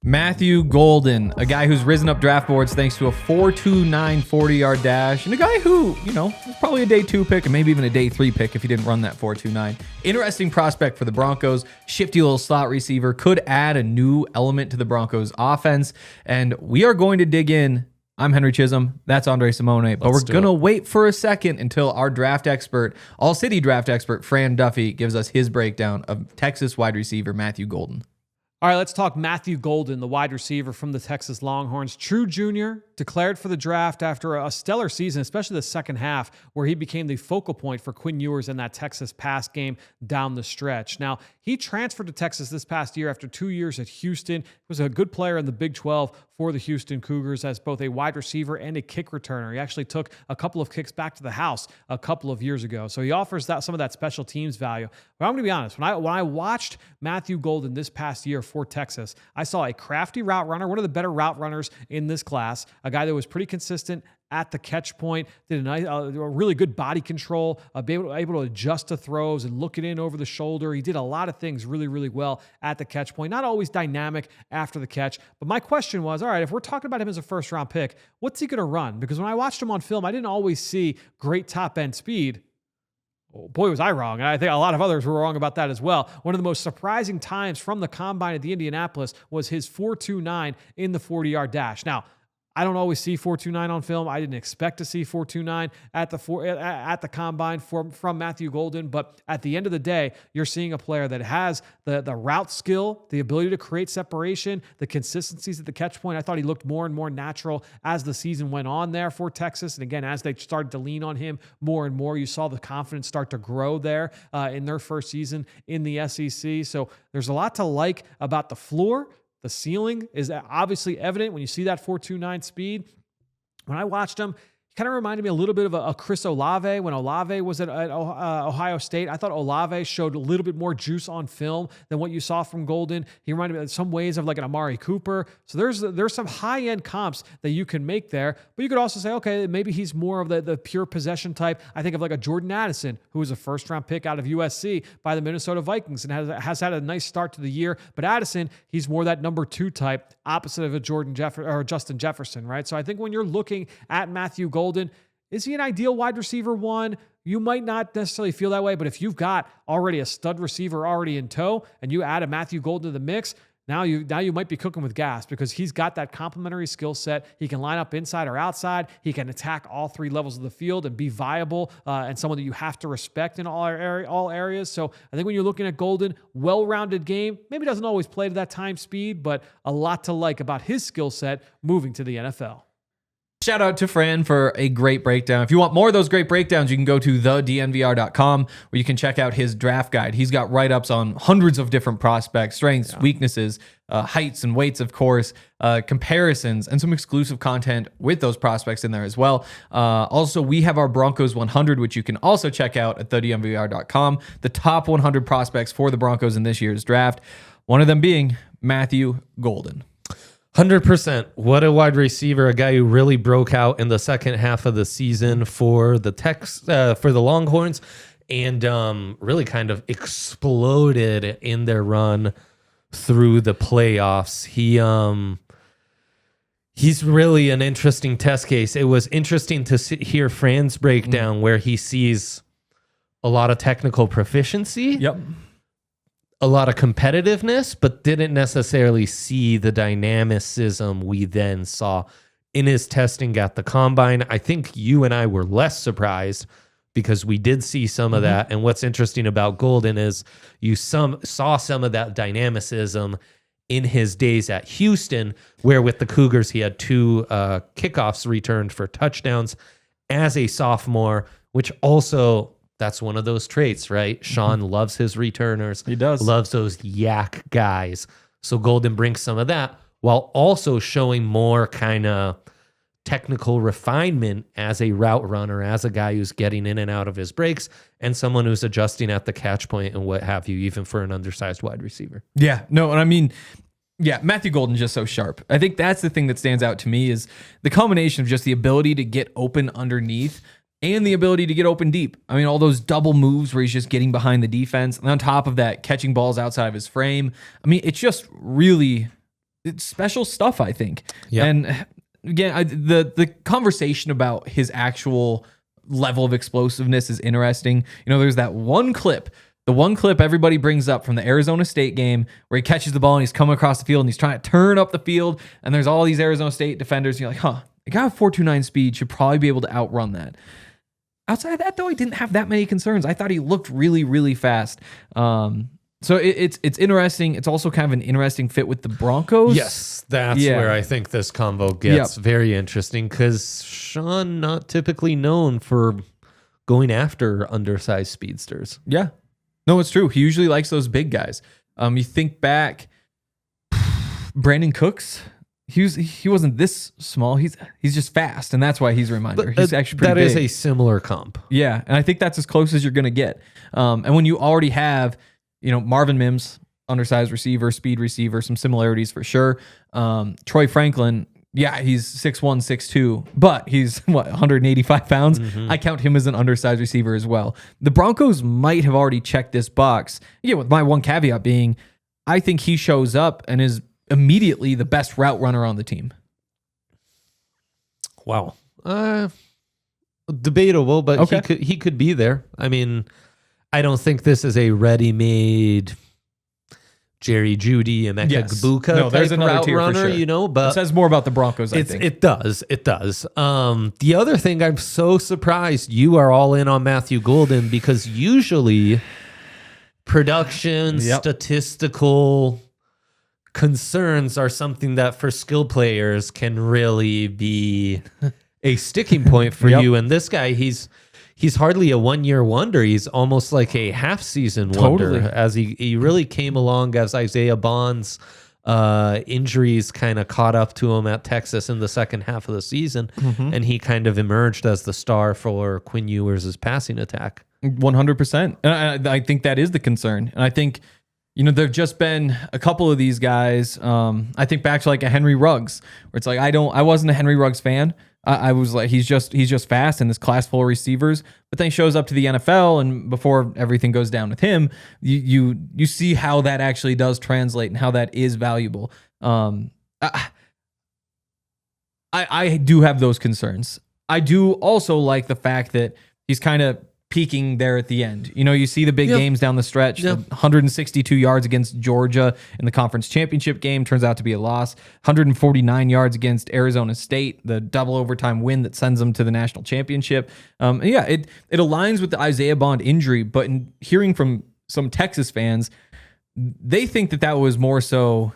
Matthew Golden, a guy who's risen up draft boards thanks to a 4.29 40-yard dash, and a guy who, was probably a day 2 pick and maybe even a day 3 pick if he didn't run that 4.29. Interesting prospect for the Broncos. Shifty little slot receiver, could add a new element to the Broncos offense, and we are going to dig in. I'm Henry Chisholm. That's Andre Simone. But we're going to wait for a second until our draft expert, all-city draft expert, Fran Duffy, gives us his breakdown of Texas wide receiver Matthew Golden. All right, let's talk Matthew Golden, the wide receiver from the Texas Longhorns. True junior, declared for the draft after a stellar season, especially the second half, where he became the focal point for Quinn Ewers in that Texas pass game down the stretch. Now, he transferred to Texas this past year after 2 years at Houston. He was a good player in the Big 12 for the Houston Cougars as both a wide receiver and a kick returner. He actually took a couple of kicks back to the house a couple of years ago. So he offers some of that special teams value. But I'm going to be honest, when I watched Matthew Golden this past year for Texas, I saw a crafty route runner, one of the better route runners in this class, a guy that was pretty consistent at the catch point, did a really good body control, able to adjust to throws and look it in over the shoulder. He did a lot of things really, really well at the catch point. Not always dynamic after the catch. But my question was, all right, if we're talking about him as a first-round pick, what's he going to run? Because when I watched him on film, I didn't always see great top-end speed. Oh, boy, was I wrong. And I think a lot of others were wrong about that as well. One of the most surprising times from the combine at the Indianapolis was his 4.29 in the 40-yard dash. Now, I don't always see 4.29 on film. I didn't expect to see 4.29 at the combine from Matthew Golden. But at the end of the day, you're seeing a player that has the route skill, the ability to create separation, the consistencies at the catch point. I thought he looked more and more natural as the season went on there for Texas. And again, as they started to lean on him more and more, you saw the confidence start to grow there in their first season in the SEC. So there's a lot to like about the floor. The ceiling is obviously evident when you see that 4.29 speed. When I watched him, he kind of reminded me a little bit of a Chris Olave when Olave was at Ohio State. I thought Olave showed a little bit more juice on film than what you saw from Golden. He reminded me in some ways of like an Amari Cooper. So there's some high-end comps that you can make there. But you could also say, okay, maybe he's more of the pure possession type. I think of like a Jordan Addison, who was a first-round pick out of USC by the Minnesota Vikings and has had a nice start to the year. But Addison, he's more that number 2 type, opposite of a Justin Jefferson, right? So I think when you're looking at Matthew Golden, is he an ideal wide receiver 1? You might not necessarily feel that way, but if you've got already a stud receiver already in tow and you add a Matthew Golden to the mix, now you might be cooking with gas because he's got that complementary skill set. He can line up inside or outside. He can attack all 3 levels of the field and be viable and someone that you have to respect in all areas. So I think when you're looking at Golden, well-rounded game, maybe doesn't always play to that time speed, but a lot to like about his skill set moving to the NFL. Shout out to Fran for a great breakdown. If you want more of those great breakdowns, you can go to thednvr.com where you can check out his draft guide. He's got write-ups on hundreds of different prospects, strengths, weaknesses, heights and weights, of course, comparisons, and some exclusive content with those prospects in there as well. Also, we have our Broncos 100, which you can also check out at thednvr.com. The top 100 prospects for the Broncos in this year's draft. One of them being Matthew Golden. 100%. What a wide receiver, a guy who really broke out in the second half of the season for the Longhorns and really kind of exploded in their run through the playoffs. He's really an interesting test case. It was interesting to hear Fran's breakdown where he sees a lot of technical proficiency. Yep. A lot of competitiveness, but didn't necessarily see the dynamicism we then saw in his testing at the combine. I think you and I were less surprised because we did see some of that. And what's interesting about Golden is you saw some of that dynamicism in his days at Houston, where with the Cougars, he had 2 kickoffs returned for touchdowns as a sophomore, which also... That's one of those traits, right? Sean loves his returners. He does. Loves those yak guys. So Golden brings some of that while also showing more kind of technical refinement as a route runner, as a guy who's getting in and out of his breaks, and someone who's adjusting at the catch point and what have you, even for an undersized wide receiver. Yeah, no, and I mean... Yeah, Matthew Golden's just so sharp. I think that's the thing that stands out to me is the combination of just the ability to get open underneath and the ability to get open deep. I mean, all those double moves where he's just getting behind the defense. And on top of that, catching balls outside of his frame. I mean, it's just really it's special stuff, I think. Yeah. And again, the conversation about his actual level of explosiveness is interesting. There's that one clip. The one clip everybody brings up from the Arizona State game where he catches the ball and he's coming across the field and he's trying to turn up the field, and there's all these Arizona State defenders. And you're like, a guy with 4.29 speed should probably be able to outrun that. Outside of that, though, I didn't have that many concerns. I thought he looked really, really fast. So it's interesting. It's also kind of an interesting fit with the Broncos. Yes, that's where I think this convo gets very interesting, because Sean, not typically known for going after undersized speedsters. Yeah. No, it's true. He usually likes those big guys. You think back, Brandon Cooks, he wasn't this small. He's just fast, and that's why he's a reminder. He's actually pretty big. That is a similar comp. Yeah, and I think that's as close as you're going to get. And when you already have, Marvin Mims, undersized receiver, speed receiver, some similarities for sure. Troy Franklin, yeah, he's 6'1", 6'2", but he's 185 pounds. Mm-hmm. I count him as an undersized receiver as well. The Broncos might have already checked this box. Yeah, with my one caveat being, I think he shows up and is immediately the best route runner on the team. Wow. Debatable, but okay. he could be there. I mean, I don't think this is a ready-made Jerry Jeudy, Emeka Egbuka there's another route tier runner, for sure. but it says more about the Broncos, I think. It does. The other thing, I'm so surprised you are all in on Matthew Golden, because usually production, statistical concerns are something that for skill players can really be a sticking point for you. And this guy, he's hardly a one-year wonder. He's almost like a half-season wonder, as he really came along as Isaiah Bond's injuries kind of caught up to him at Texas in the second half of the season, and he kind of emerged as the star for Quinn Ewers' passing attack. 100%. And I think that is the concern. And I think, there have just been a couple of these guys. I think back to like a Henry Ruggs, where it's like I wasn't a Henry Ruggs fan. I was like, he's just fast and this class full of receivers. But then he shows up to the NFL, and before everything goes down with him, you see how that actually does translate and how that is valuable. I do have those concerns. I do also like the fact that he's kind of peaking there at the end. You see the big games down the stretch. 162 yards against Georgia in the conference championship game turns out to be a loss. 149 yards against Arizona State, the double overtime win that sends them to the national championship. It aligns with the Isaiah Bond injury, but in hearing from some Texas fans, they think that was more so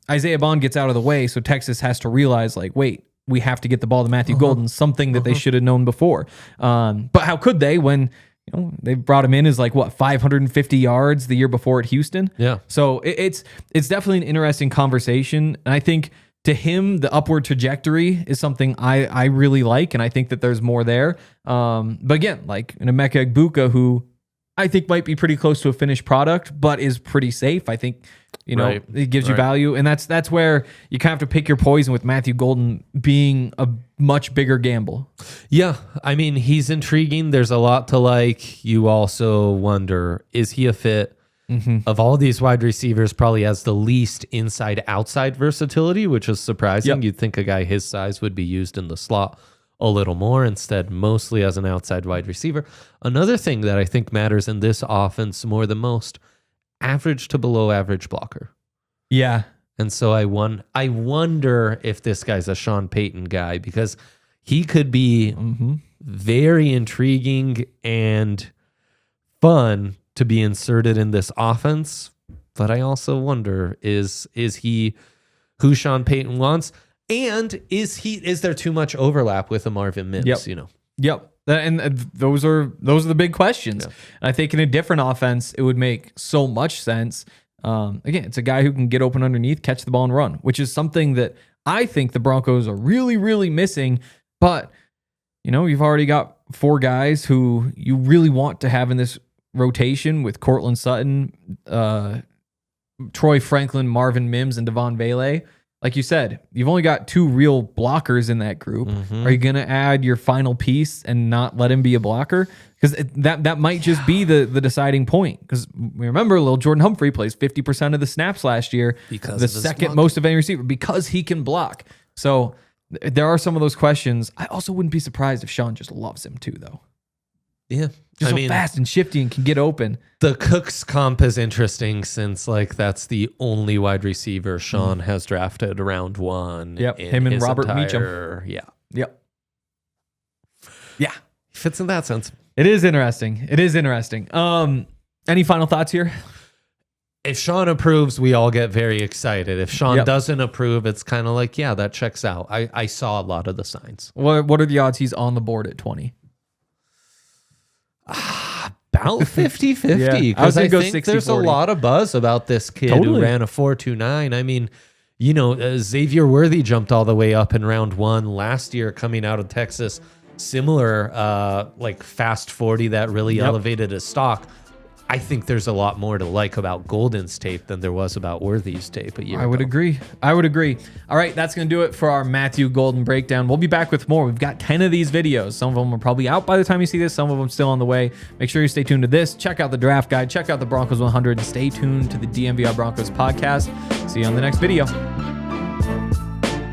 Isaiah Bond gets out of the way, so Texas has to realize, like, wait, we have to get the ball to Matthew Golden, something that they should have known before. But how could they when they brought him in as 550 yards the year before at Houston? Yeah. So it's definitely an interesting conversation. And I think to him, the upward trajectory is something I really like, and I think that there's more there. But again, like an Emeka Egbuka, who I think might be pretty close to a finished product, but is pretty safe. I think, it gives you value. And that's where you kind of have to pick your poison with Matthew Golden being a much bigger gamble. Yeah. I mean, he's intriguing. There's a lot to like. You also wonder, is he a fit? Of all these wide receivers, probably has the least inside-outside versatility, which is surprising. You'd think a guy his size would be used in the slot a little more, instead mostly as an outside wide receiver. Another thing that I think matters in this offense more than most, average to below average blocker. Yeah. And so I wonder if this guy's a Sean Payton guy, because he could be very intriguing and fun to be inserted in this offense. But I also wonder, is he who Sean Payton wants? And is there too much overlap with a Marvin Mims? Yep. And those are the big questions. Yeah. And I think in a different offense, it would make so much sense. Again, it's a guy who can get open underneath, catch the ball, and run, which is something that I think the Broncos are really, really missing. But, you've already got four guys who you really want to have in this rotation with Courtland Sutton, Troy Franklin, Marvin Mims, and Devon Vele. like you said, you've only got 2 real blockers in that group. Are you going to add your final piece and not let him be a blocker? Because that might just be the deciding point. Because remember, little Jordan Humphrey plays 50% of the snaps last year, because the second most of any receiver, because he can block. So there are some of those questions. I also wouldn't be surprised if Sean just loves him too, though. Yeah. Just so fast and shifty and can get open. The Cooks comp is interesting since that's the only wide receiver Sean has drafted round 1. Yep. Him and Robert Meacham. Yeah. Yep. Yeah. Fits in that sense. It is interesting. Any final thoughts here? If Sean approves, we all get very excited. If Sean doesn't approve, it's kind of like, yeah, that checks out. I saw a lot of the signs. What are the odds he's on the board at 20? About 50-50. Because I think there's a lot of buzz about this kid who ran a 4.29. I mean, Xavier Worthy jumped all the way up in round 1 last year coming out of Texas. Similar, fast 40 that really elevated his stock. I think there's a lot more to like about Golden's tape than there was about Worthy's tape a year ago. I would agree. All right, that's going to do it for our Matthew Golden breakdown. We'll be back with more. We've got 10 of these videos. Some of them are probably out by the time you see this. Some of them still on the way. Make sure you stay tuned to this. Check out the draft guide. Check out the Broncos 100. And stay tuned to the DNVR Broncos podcast. See you on the next video.